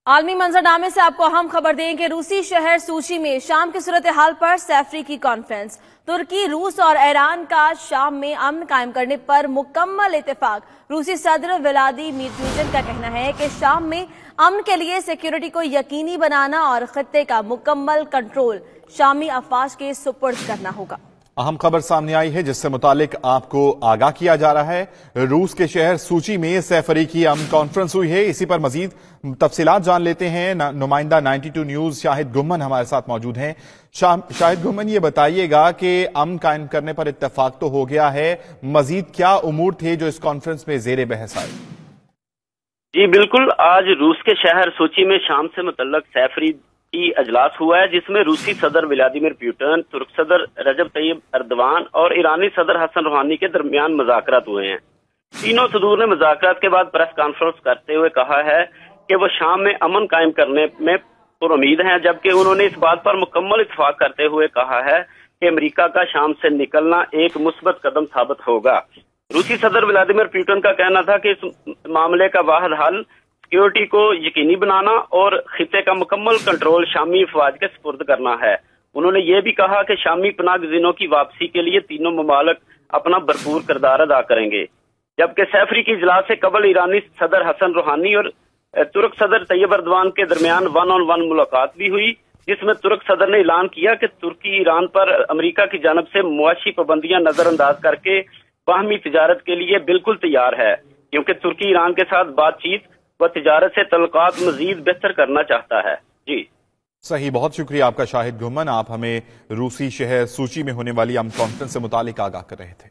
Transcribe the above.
आलमी मंजरनामे से आपको अहम खबर दें कि रूसी शहर सूची में शाम की सूरत हाल पर सैफरी की कॉन्फ्रेंस। तुर्की, रूस और ईरान का शाम में अमन कायम करने पर मुकम्मल इत्तेफाक। रूसी सदर व्लादिमीर पुतिन का कहना है कि शाम में अमन के लिए सिक्योरिटी को यकीनी बनाना और खित्ते का मुकम्मल कंट्रोल शामी अफवाज के सुपुर्द करना होगा। अहम खबर सामने आई है जिससे मुतालिक आपको आगाह किया जा रहा है। रूस के शहर सूची में सैफरी की अमन कॉन्फ्रेंस हुई है। इसी पर मजीद तफसीलात जान लेते हैं। नुमाइंदा 92 न्यूज शाहिद गुम्मन हमारे साथ मौजूद हैं। शाहिद गुम्मन, ये बताइएगा कि अमन कायम करने पर इत्तेफाक तो हो गया है, मजीद क्या उमूर थे जो इस कॉन्फ्रेंस में जेर बहस आए? जी बिल्कुल, आज रूस के शहर सूची में शाम से मुतल्लक सैफरी की अजलास हुआ है, जिसमें रूसी सदर व्लादिमीर पुतिन, तुर्क सदर रजब तैयब एर्दोगान और ईरानी सदर हसन रूहानी के दरमियान मुज़ाकरात हुए हैं। तीनों सदूर ने मुज़ाकरात के बाद प्रेस कॉन्फ्रेंस करते हुए कहा है कि वो शाम में अमन कायम करने में पुरुमीद हैं, जबकि उन्होंने इस बात पर मुकम्मल इत्तेफाक करते हुए कहा है कि अमेरिका का शाम से निकलना एक मुस्बत कदम साबित होगा। रूसी सदर व्लादिमीर पुतिन का कहना था कि इस मामले का वाहिद हल सिक्योरिटी को यकीनी बनाना और खित्ते का मुकम्मल कंट्रोल शामी अफवाज के सुपुर्द करना है। उन्होंने ये भी कहा कि शामी पनाहगज़ीनों की वापसी के लिए तीनों ममालिक अपना भरपूर किरदार अदा करेंगे। जबकि सैफरी की इजलास से कबल ईरानी सदर हसन रूहानी और तुर्क सदर तैयब एर्दोगान के दरमियान 1-on-1 मुलाकात भी हुई, जिसमें तुर्क सदर ने ऐलान किया कि तुर्की ईरान पर अमेरिका की जानब से मुआशी पाबंदियां नजरअंदाज करके बाहमी तिजारत के लिए बिल्कुल तैयार है, क्योंकि तुर्की ईरान के साथ बातचीत व तिजारत से तल्लुकात मजीद बेहतर करना चाहता है। जी सही, बहुत शुक्रिया आपका शाहिद गुम्मन। आप हमें रूसी शहर सूची में होने वाली अमन कॉन्फ्रेंस से मुतालिक आगाह कर रहे थे।